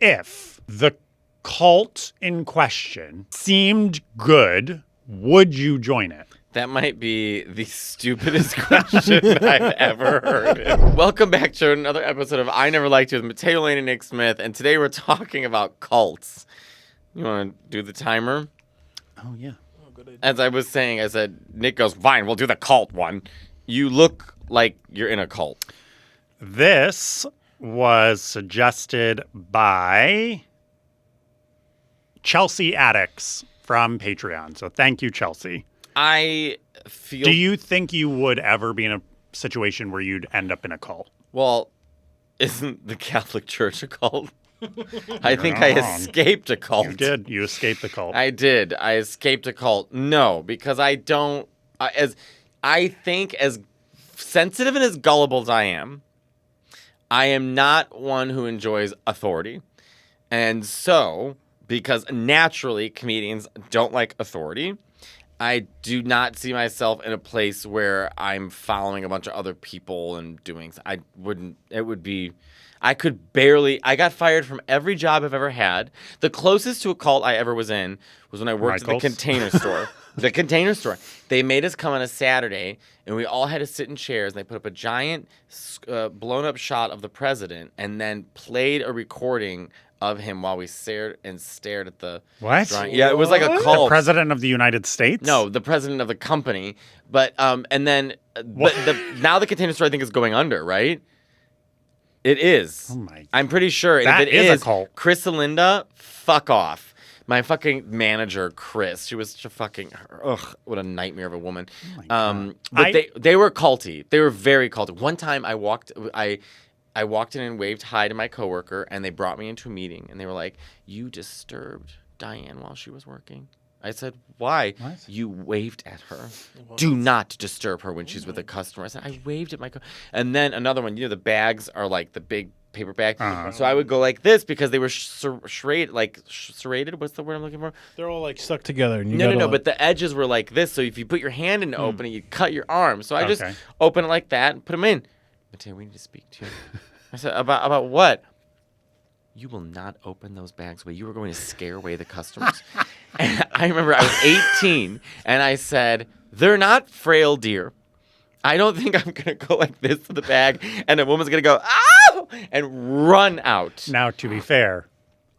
If the cult in question seemed good, would you join it? That might be the stupidest question I've ever heard. Welcome back to another episode of I Never Liked You with Matteo, Lane, and Nick Smith. And today we're talking about cults. You want to do the timer? Oh, yeah. As I was saying, I said, Nick goes, fine, we'll do the cult one. You look like you're in a cult. This was suggested by Chelsea Addicts from Patreon. So thank you, Chelsea. I feel... Do you think you would ever be in a situation where you'd end up in a cult? Well, isn't the Catholic Church a cult? I think I escaped a cult. You did. You escaped the cult. I did. I escaped a cult. No, because I don't... I think as sensitive and as gullible as I am not one who enjoys authority. And so, because naturally comedians don't like authority, I do not see myself in a place where I'm following a bunch of other people and doing... I got fired from every job I've ever had. The closest to a cult I ever was in was when I worked at the Container Store. The Container Store. They made us come on a Saturday, and we all had to sit in chairs, and they put up a giant blown-up shot of the president and then played a recording of him while we stared at the... What? drawing. Yeah, it was like a cult. The president of the United States? No, the president of the company. But, and then, now the Container Store, I think, is going under, right? It is. Oh my! I'm pretty sure. That if it is a cult. Chris and Linda, fuck off. My fucking manager, Chris, she was such a fucking... Ugh, what a nightmare of a woman. Oh my God. But they were culty. They were very culty. One time I walked in and waved hi to my coworker, and they brought me into a meeting, and they were like, "You disturbed Diane while she was working." I said, "Why?" What? "You waved at her. Do not disturb her when she's with a customer." I said, "I waved at my And then another one, the bags are like the big paper bag. Uh-huh. So I would go like this because they were serrated. What's the word I'm looking for? They're all like stuck together. And No. But the edges were like this. So if you put your hand in to open it, you'd cut your arm. So I just open it like that and put them in. Matteo, we need to speak to you. I said, about what? "You will not open those bags away. You were going to scare away the customers." And I remember I was 18, and I said, "They're not frail deer. I don't think I'm going to go like this to the bag, and a woman's going to go, ow, and run out." Now, to be fair,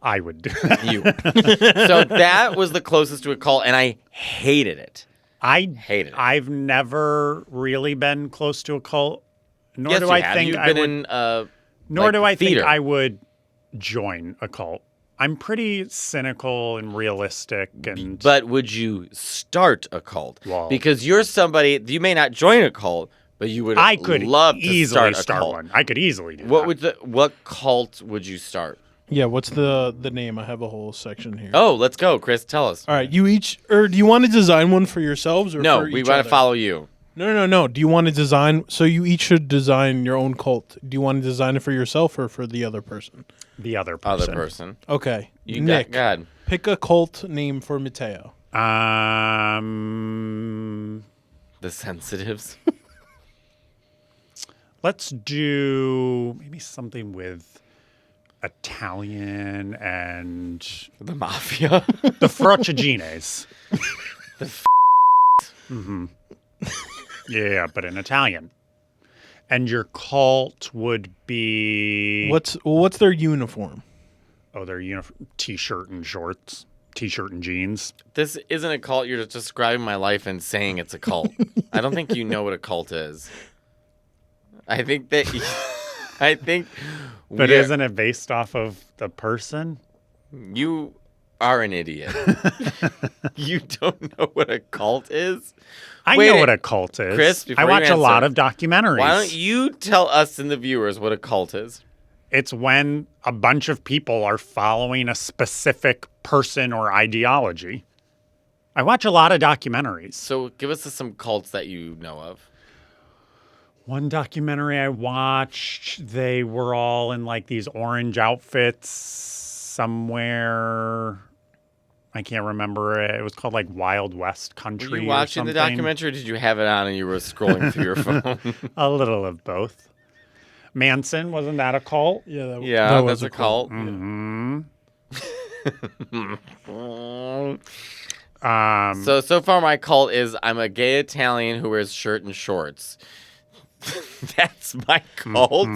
I would do that. So that was the closest to a cult, and I hated it. I hated it. I've never really been close to a cult. Nor Yes, do you I have. think You've I been would. in Nor do I think theater. I would join a cult. I'm pretty cynical and realistic, and But would you start a cult? Well- Because you're somebody, you may not join a cult, but you would I could love to easily start a cult. one. I could easily do that. What cult would you start? Yeah, what's the name? I have a whole section here. Oh, let's go, Chris. Tell us. All right, you each, or do you want to design one for yourselves or No, for we each want other? to follow you. No. Do you want to design? So you each should design your own cult. Do you want to design it for yourself or for the other person? The other Other person. person. Okay, You Nick, God. pick a cult name for Matteo. The Sensitives. Let's do maybe something with Italian and The Mafia. the Frocigines. The Yeah, but in Italian. And your cult would be What's their uniform? their t-shirt and shorts, t-shirt and jeans. This isn't a cult. You're just describing my life and saying it's a cult. I don't think you know what a cult is. I think that... But isn't it based off of the person? You are an idiot. You don't know what a cult is? I know what a cult is. Chris, before I you watch a lot answer, of documentaries. Why don't you tell us and the viewers what a cult is? It's when a bunch of people are following a specific person or ideology. I watch a lot of documentaries. So give us some cults that you know of. One documentary I watched, they were all in like these orange outfits somewhere. I can't remember it. It was called like Wild West Country. Were you watching or the something. documentary or did you have it on and you were scrolling through your phone? A little of both. Manson, wasn't that a cult? Yeah, that Yeah, was that's a cult. Mm-hmm. So far my cult is I'm a gay Italian who wears shirt and shorts. That's my cult.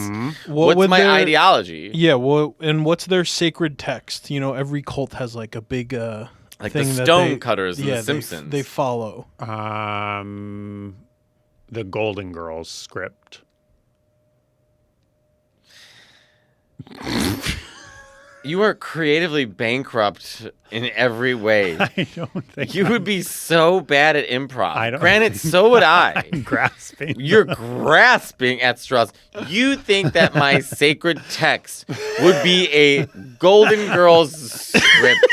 What's my ideology? Yeah, well, and what's their sacred text? You know, every cult has like a big Like thing the that Stonecutters in yeah, The Simpsons. They follow. The Golden Girls script. You are creatively bankrupt in every way. I don't think You would be so bad at improv. I don't Granted, think so would I. I'm grasping. You're grasping at straws. You think that my sacred text would be a Golden Girls script,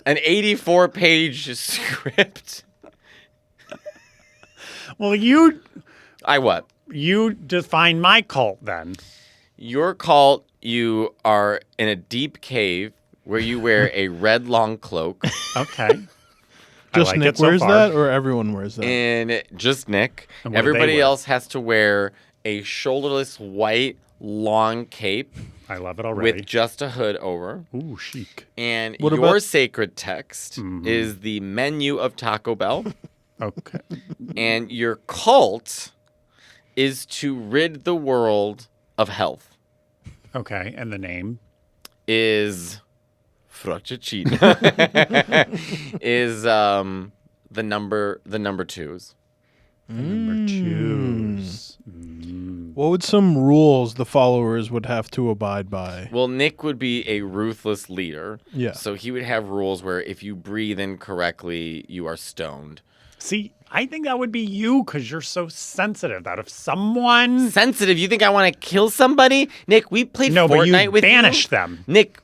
an 84-page script? Well, you define my cult then. Your cult, you are in a deep cave where you wear a red long cloak. Okay. Just like Nick it so wears far. that, or everyone wears that? And just Nick. And what do they Everybody wear? else has to wear a shoulderless white long cape I love it already. with just a hood over. Ooh, chic. And What your about- sacred text is the menu of Taco Bell. Okay. And your cult is to rid the world of health. Okay. And the name? Is Frocciacino. Is the number twos. Number twos. What would some rules the followers would have to abide by? Well, Nick would be a ruthless leader. Yeah. So he would have rules where if you breathe incorrectly, you are stoned. See, I think that would be you because you're so sensitive that if someone... Sensitive? You think I want to kill somebody? Nick, we played No, but Fortnite you with banish you. them. Nick,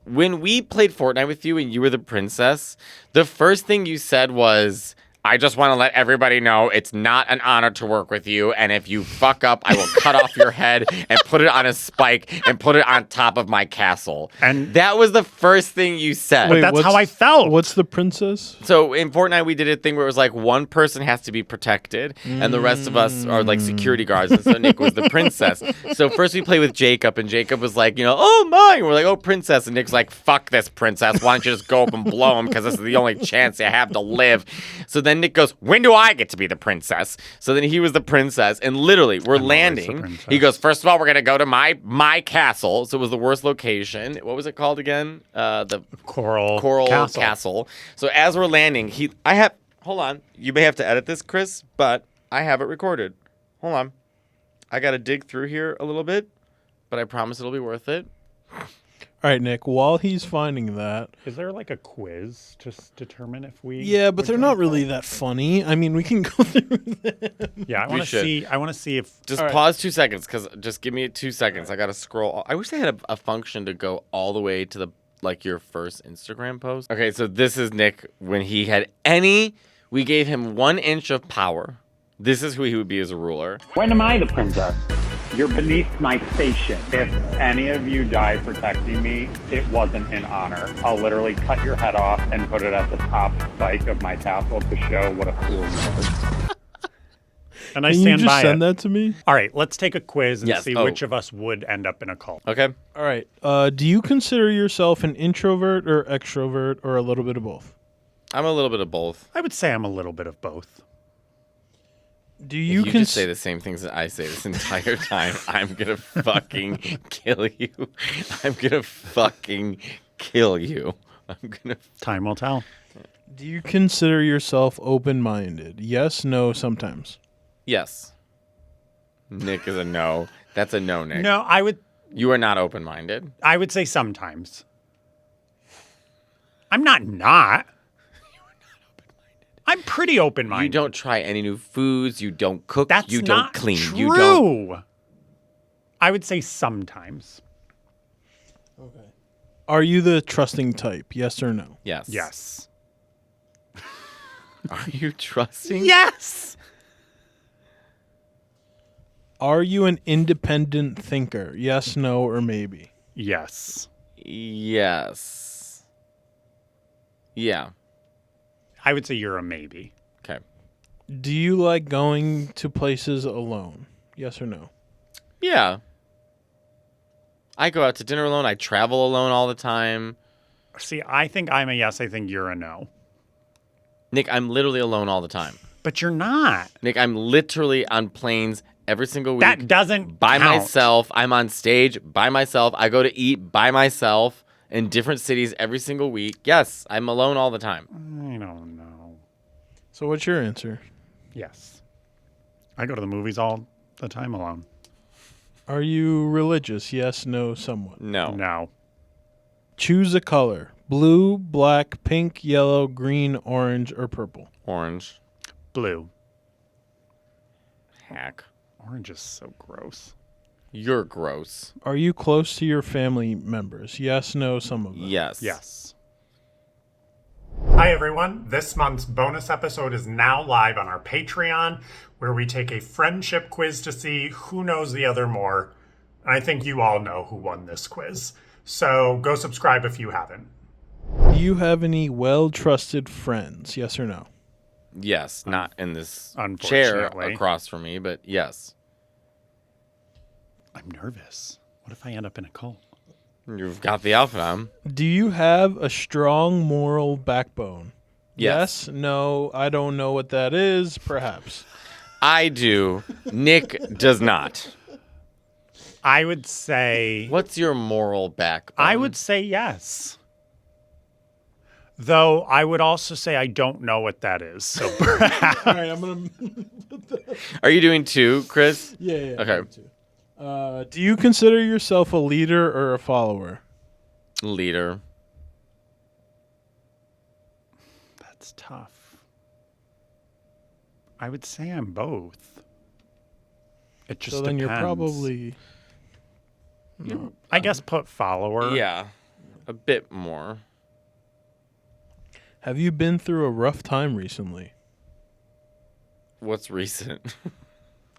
when we played Fortnite with you and you were the princess, the first thing you said was, I just want to let everybody know it's not an honor to work with you, and if you fuck up, I will cut off your head and put it on a spike and put it on top of my castle. And that was the first thing you said. Wait, that's how I felt. What's the princess? So in Fortnite, we did a thing where it was like one person has to be protected, and the rest of us are like security guards. And so Nick was the princess. So first we played with Jacob, and Jacob was like, oh my, and we're like, oh princess, and Nick's like, fuck this princess. Why don't you just go up and blow him because this is the only chance you have to live. So then Nick goes, when do I get to be the princess? So then he was the princess, and literally we're landing. He goes, first of all, we're gonna go to my castle. So it was the worst location. What was it called again? The Coral Castle. So as we're landing, hold on. You may have to edit this, Chris, but I have it recorded. Hold on. I got to dig through here a little bit, but I promise it'll be worth it. All right, Nick, while he's finding that. Is there like a quiz to determine if we... Yeah, but they're not really that funny. I mean, we can go through them. Yeah, I want to see if... Just pause 2 seconds, because just give me 2 seconds. I got to scroll. I wish they had a function to go all the way to your first Instagram post. Okay, so this is Nick when he had we gave him 1 inch of power. This is who he would be as a ruler. When am I the princess? You're beneath my station. If any of you die protecting me, it wasn't in honor. I'll literally cut your head off and put it at the top spike of my castle to show what a fool you are. And I Can stand you just by send it. that to me? All right, let's take a quiz and Yes. see which of us would end up in a cult. Okay. All right. Do you consider yourself an introvert or extrovert or a little bit of both? I'm a little bit of both. I would say I'm a little bit of both. Do You you just say the same things that I say this entire time. I'm gonna fucking kill you. I'm gonna fucking kill you. I'm gonna. Time will tell. Do you consider yourself open-minded? Yes, no, sometimes. Yes. Nick is a no. That's a no, Nick. No, You are not open-minded. I would say sometimes. I'm not. I'm pretty open-minded. You don't try any new foods. You don't cook. That's you not don't clean. true. You don't. I would say sometimes. Okay. Are you the trusting type? Yes or no? Yes. Yes. Are you trusting? Yes. Are you an independent thinker? Yes, no, or maybe? Yes. Yes. Yeah. I would say you're a maybe. Okay. Do you like going to places alone? Yes or no? Yeah. I go out to dinner alone. I travel alone all the time. See, I think I'm a yes. I think you're a no. Nick, I'm literally alone all the time. But you're not. Nick, I'm literally on planes every single week. That doesn't by count. myself. I'm on stage by myself. I go to eat by myself in different cities every single week. Yes, I'm alone all the time. I don't know. So what's your answer? Yes. I go to the movies all the time alone. Are you religious? Yes, no, somewhat. No. No. Choose a color. Blue, black, pink, yellow, green, orange, or purple. Orange. Blue. Hack. Orange is so gross. You're gross. Are you close to your family members? Yes, no, some of them. Yes. Yes. Hi, everyone. This month's bonus episode is now live on our Patreon, where we take a friendship quiz to see who knows the other more. And I think you all know who won this quiz. So go subscribe if you haven't. Do you have any well-trusted friends? Yes or no? Yes. Not in this chair Unfortunately. across from me, but yes. I'm nervous. What if I end up in a cult? You've got the outfit on. Do you have a strong moral backbone? Yes. No, I don't know what that is. Perhaps. I do. Nick does not. I would say... What's your moral backbone? I would say yes. Though I would also say I don't know what that is. So perhaps... All right, I'm gonna. Are you doing two, Chris? Yeah. Okay. Do you consider yourself a leader or a follower? Leader. That's tough. I would say I'm both. It just So then depends. you're probably. I guess put follower. Yeah. A bit more. Have you been through a rough time recently? What's recent?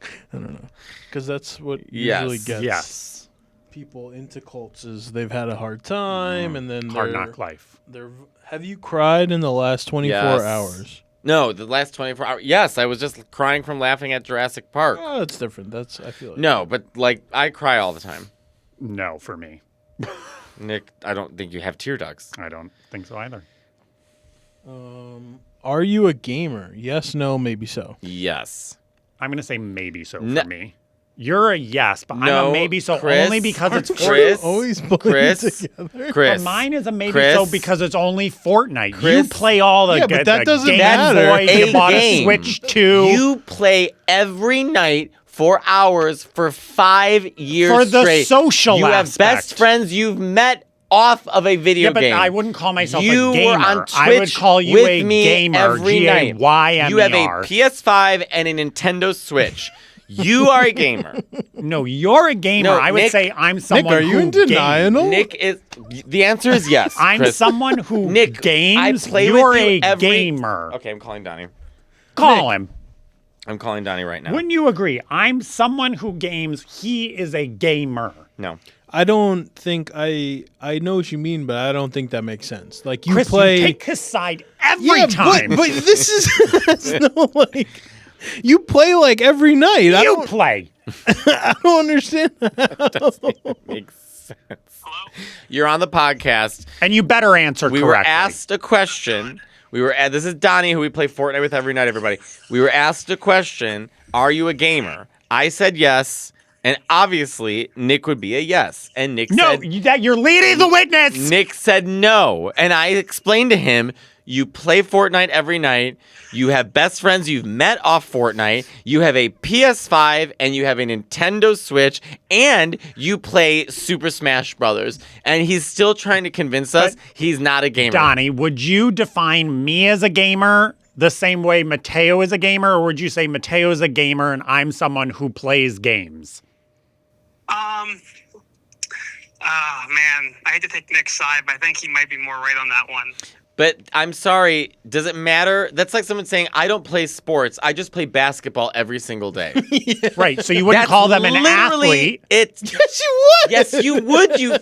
I don't know, because that's what Yes. usually gets Yes. people into cults. Is they've had a hard time, and then Hard they're- knock life. They're. Have you cried in the last 24 Yes. hours? No, the last 24 hours. Yes, I was just crying from laughing at Jurassic Park. Oh, that's different. That's I feel like. No, but like I cry all the time. No, for me. Nick, I don't think you have tear ducts. I don't think so either. Are you a gamer? Yes, no, maybe so. Yes. I'm going to say maybe so No. for me. You're a yes, but I'm No, a maybe so Chris. only because it's Chris. Fortnite. Always blend Chris. together. Chris. But mine is a maybe Chris. so because it's only Fortnite. Chris. You play all the Yeah, but that the doesn't Game matter. Boy, A you bought game. a Switch 2. You play every night for hours for 5 years For the straight. social You have aspect. best friends you've met off of a video Yeah, but game. I wouldn't call myself You a gamer. were on Twitch I would call you with a me gamer. every night. G-A-Y-M-E-R. You have a PS5 and a Nintendo Switch. You are a gamer. No, you're a gamer. No, I would Nick- say I'm someone Nick, are you who in games. denial? Nick is. The answer is yes. I'm Chris. someone who Nick, games. I play You're with you a every... gamer. Okay, I'm calling Donnie. Call him. I'm calling Donnie right now. Wouldn't you agree? I'm someone who games. He is a gamer. No. I don't think I know what you mean, but I don't think that makes sense. Like you Chris, play. you take his side every time. But this is that's no like you play like every night. you play. I don't understand that. Makes sense. You're on the podcast. And you better answer We correctly. were asked a question. This is Donnie, who we play Fortnite with every night, everybody. We were asked a question, are you a gamer? I said yes, and obviously Nick would be a yes. And Nick No, said you're leading the witness. Nick said no. And I explained to him, you play Fortnite every night. You have best friends you've met off Fortnite. You have a PS5 and you have a Nintendo Switch and you play Super Smash Brothers. And he's still trying to convince us he's not a gamer. Donnie, would you define me as a gamer the same way Matteo is a gamer, or would you say Matteo is a gamer and I'm someone who plays games? Man, I hate to take Nick's side, but I think he might be more right on that one. But I'm sorry, does it matter? That's like someone saying, I don't play sports. I just play basketball every single day. Right, so you wouldn't call them an athlete. Yes, you would. Yes, you would, you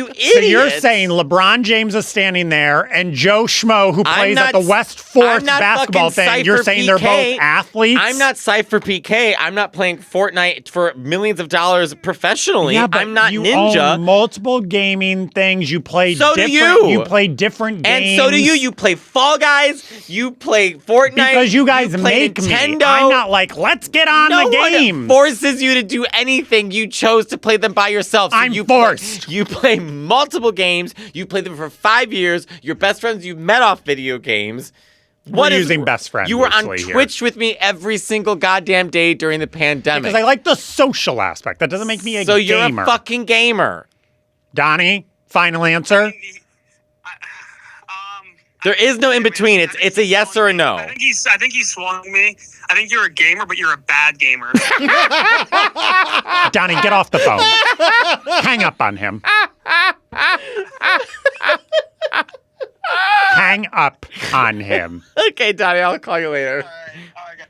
idiot. So you're saying LeBron James is standing there and Joe Schmo, who plays at the West Forest basketball thing, you're saying they're both athletes? I'm not Cypher PK. I'm not playing Fortnite for millions of dollars professionally. Yeah, but I'm not you Ninja. Own multiple gaming things. You play So different. do you. You play different games. And so do you. You play Fall Guys. You play Fortnite. Because you guys play make Nintendo. me. I'm not like, let's get on the game. No one forces you to do anything. You chose to play them by yourself. So I'm forced. You play multiple games. You play them for 5 years. Your best friends you've met off video games. We're using best friends. You were on Twitch with me every single goddamn day during the pandemic. Because I like the social aspect. That doesn't make me a gamer. So you're a fucking gamer. Donnie, final answer? There is no in between. It's a yes or a no. I think he's swung me. I think you're a gamer, but you're a bad gamer. Donnie, get off the phone. Hang up on him. Hang up on him. Okay, Donnie, I'll call you later. All right.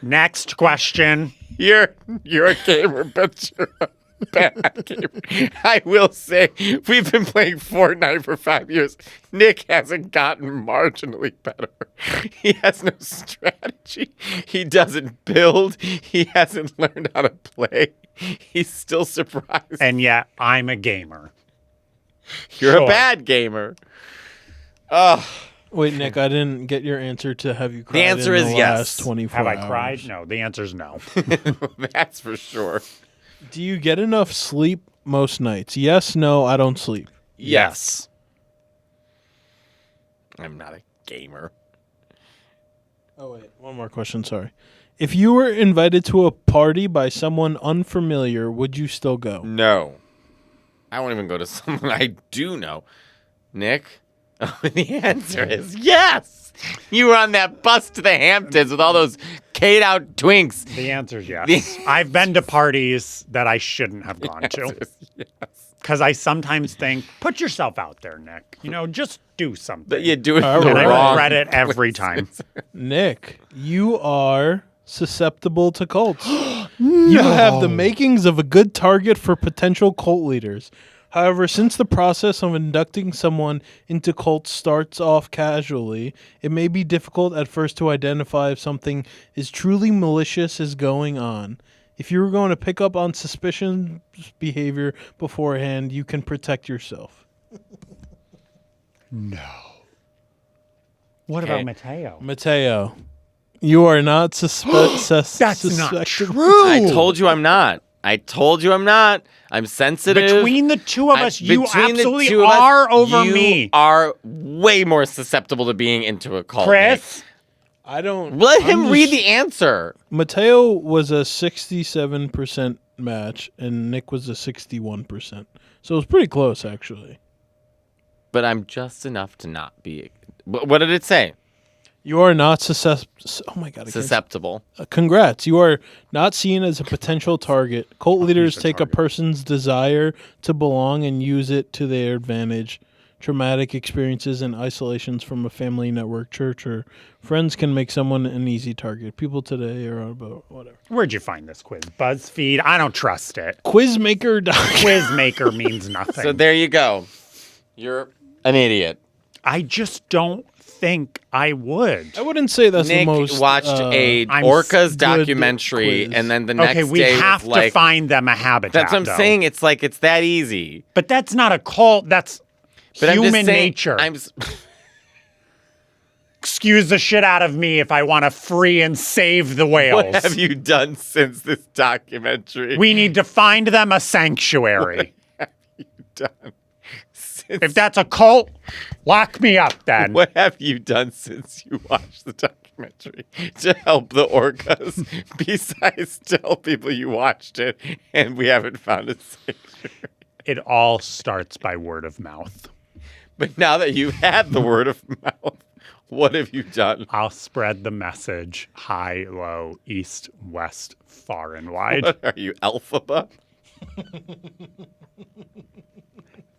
Next question. You're a gamer, but you're a bad gamer. I will say, we've been playing Fortnite for 5 years. Nick hasn't gotten marginally better. He has no strategy. He doesn't build. He hasn't learned how to play. He's still surprised. And yet, I'm a gamer. You're a bad gamer. Oh. Wait, Nick, I didn't get your answer to have you cried The answer in is the yes. last 24 Have I hours. cried? No, the answer's no. That's for sure. Do you get enough sleep most nights? Yes, no, I don't sleep. Yes. I'm not a gamer. Oh, wait. One more question, sorry. If you were invited to a party by someone unfamiliar, would you still go? No. I won't even go to someone I do know. Nick? Oh, the answer is yes. You were on that bus to the Hamptons with all those K'd out twinks. The answer's yes. I've been to parties that I shouldn't have gone to. Yes. Because I sometimes think, put yourself out there, Nick. You know, just do something. But you do it All the And right. wrong I regret it every time. Nick, you are susceptible to cults. You have the makings of a good target for potential cult leaders. However, since the process of inducting someone into cults starts off casually, it may be difficult at first to identify if something is truly malicious is going on. If you were going to pick up on suspicious behavior beforehand, you can protect yourself. No. What about Matteo? Matteo, you are not That's not true. I told you I'm not. I'm sensitive. Between the two of us, you between the absolutely two of us, are over you me. are way more susceptible to being into a cult. Chris? Nick. I don't... Let I'm him just- read the answer. Mateo was a 67% match, and Nick was a 61%. So it was pretty close, actually. But I'm just enough to not be... What did it say? You are not susceptible. Oh my God! I can't- Susceptible. Congrats. You are not seen as a potential target. Cult leaders take a person's desire to belong and use it to their advantage. Traumatic experiences and isolations from a family, network, church, or friends can make someone an easy target. People today are about whatever. Where'd you find this quiz? BuzzFeed? I don't trust it. Quizmaker. Quizmaker means nothing. So there you go. You're an idiot. I just don't think I would. I wouldn't say that's Nick the most. watched a I'm orcas good documentary, quiz. and then the next Okay, we day have was like, to find them a habitat. That's what I'm though. saying. It's like it's that easy. But that's not a cult. That's But I'm human just saying, nature. I'm Excuse the shit out of me if I want to free and save the whales. What have you done since this documentary? We need to find them a sanctuary. done since, If that's a cult, lock me up then. what have you done since you watched the documentary to help the orcas? Besides tell people you watched it and we haven't found a sanctuary. It all starts by word of mouth. But now that you've had the word of mouth, what have you done? I'll spread the message high, low, east, west, far and wide. What are you, Alphaba?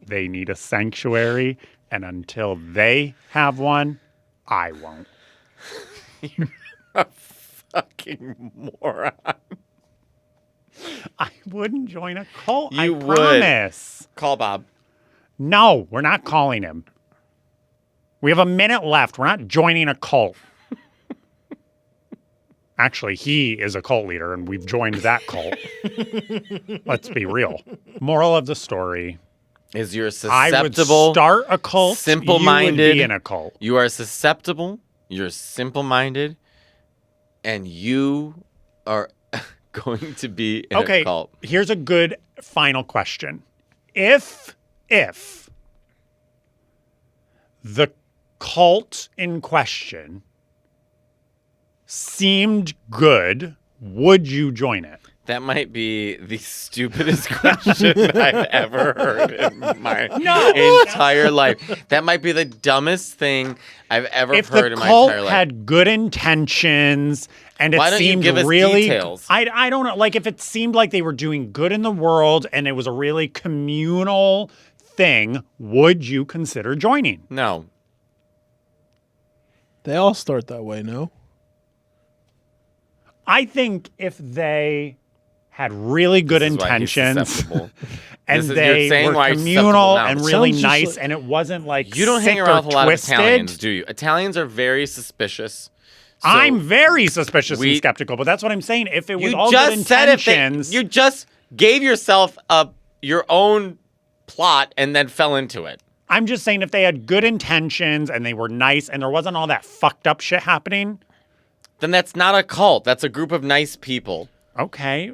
They need a sanctuary, And until they have one, I won't. You're a fucking moron. I wouldn't join a cult. You I would. promise. Call Bob. No, we're not calling him. We have a minute left. We're not joining a cult. Actually, he is a cult leader, and we've joined that cult. Let's be real. Moral of the story. Is you're I would susceptible, start a cult. simple-minded. You would be in a cult. You are susceptible, you're simple-minded, and you are going to be in a cult. Here's a good final question. If the cult in question seemed good, would you join it? That might be the stupidest question I've ever heard in my entire life. That might be the dumbest thing I've ever heard in my entire life. If the cult had good intentions and it Why don't you seemed give us really details? I don't know, like if it seemed like they were doing good in the world and it was a really communal thing, would you consider joining? No. They all start that way, no? I think if they had really good intentions and they were communal and really nice and it wasn't like you don't hang sick around or with a lot twisted, of Italians, do you? Italians are very suspicious. So I'm very suspicious and skeptical, but that's what I'm saying. If it was you all just good intentions, said you just gave yourself your own plot and then fell into it. I'm just saying if they had good intentions and they were nice and there wasn't all that fucked up shit happening, then that's not a cult. That's a group of nice people. Okay.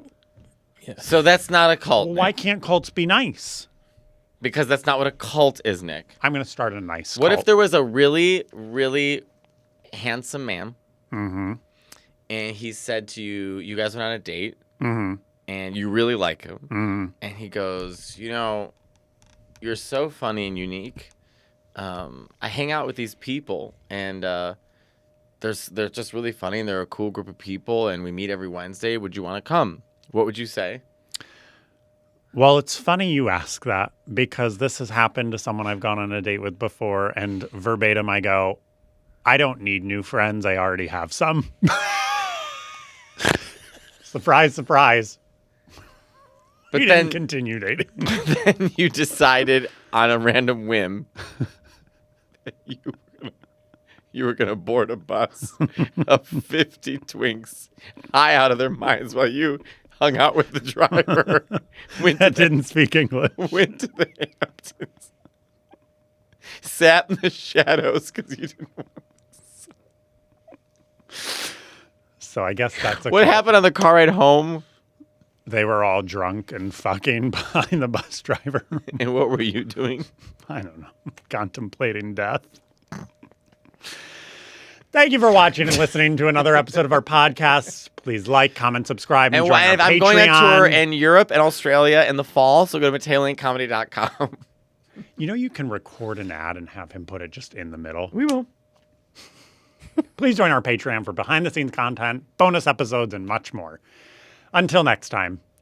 So that's not a cult. Well, why can't cults be nice? Because that's not what a cult is, Nick. I'm going to start a nice What cult. if there was a really, really handsome man Mm-hmm. and he said to you, you guys went on a date Mm-hmm. and you really like him. Mm-hmm. And he goes, you know, you're so funny and unique. I hang out with these people and they're just really funny and they're a cool group of people and we meet every Wednesday. Would you want to come? What would you say? Well, it's funny you ask that because this has happened to someone I've gone on a date with before, and verbatim I go, I don't need new friends. I already have some. Surprise, surprise. But we then didn't continue dating. then you decided on a random whim that you were gonna board a bus of 50 twinks high out of their minds while you hung out with the driver. That didn't speak English. Went to the Hamptons. Sat in the shadows because you didn't want So I guess that's a What cult. happened on the car ride home? They were all drunk and fucking behind the bus driver. And what were you doing? I don't know. Contemplating death. Thank you for watching and listening to another episode of our podcast. Please like, comment, subscribe, and join our I'm Patreon. going on tour in Europe and Australia in the fall, so go to MatteoLaneComedy.com. You know you can record an ad and have him put it just in the middle. We will. Please join our Patreon for behind-the-scenes content, bonus episodes, and much more. Until next time.